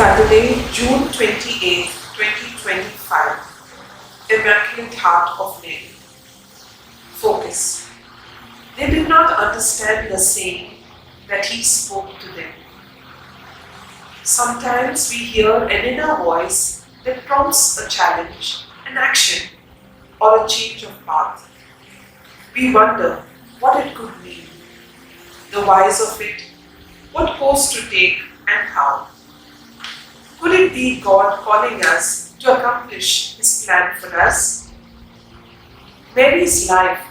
Saturday, June 28, 2025. Immaculate Heart of Mary. Focus. They did not understand the saying that he spoke to them. Sometimes we hear an inner voice that prompts a challenge, an action, or a change of path. We wonder what it could mean, the whys of it, what course to take, and how. Could it be God calling us to accomplish His plan for us? Mary's life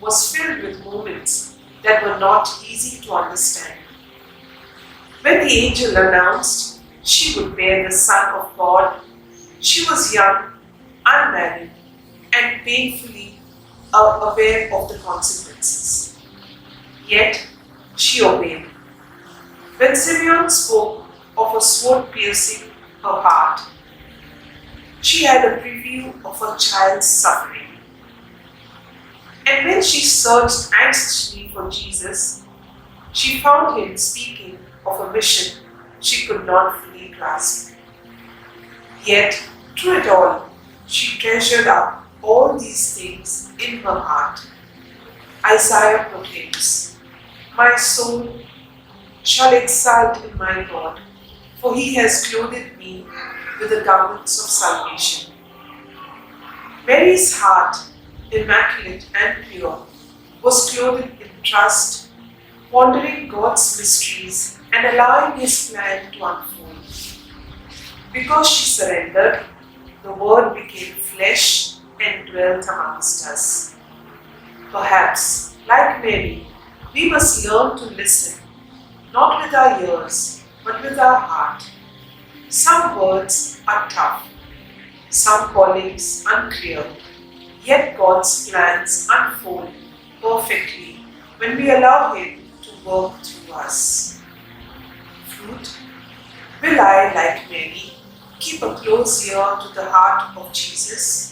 was filled with moments that were not easy to understand. When the angel announced she would bear the Son of God, she was young, unmarried, and painfully aware of the consequences. Yet, she obeyed. When Simeon spoke of a sword piercing her heart, she had a preview of her child's suffering. And when she searched anxiously for Jesus, she found him speaking of a mission she could not fully grasp. Yet, through it all, she treasured up all these things in her heart. Isaiah proclaims, "My soul shall exult in my God, for he has clothed me with the garments of salvation." Mary's heart, immaculate and pure, was clothed in trust, pondering God's mysteries and allowing His plan to unfold. Because she surrendered, the Word became flesh and dwelt amongst us. Perhaps, like Mary, we must learn to listen, not with our ears, but with our heart. Some words are tough, some callings unclear, yet God's plans unfold perfectly when we allow Him to work through us. Fruit. Will I, like Mary, keep a close ear to the heart of Jesus?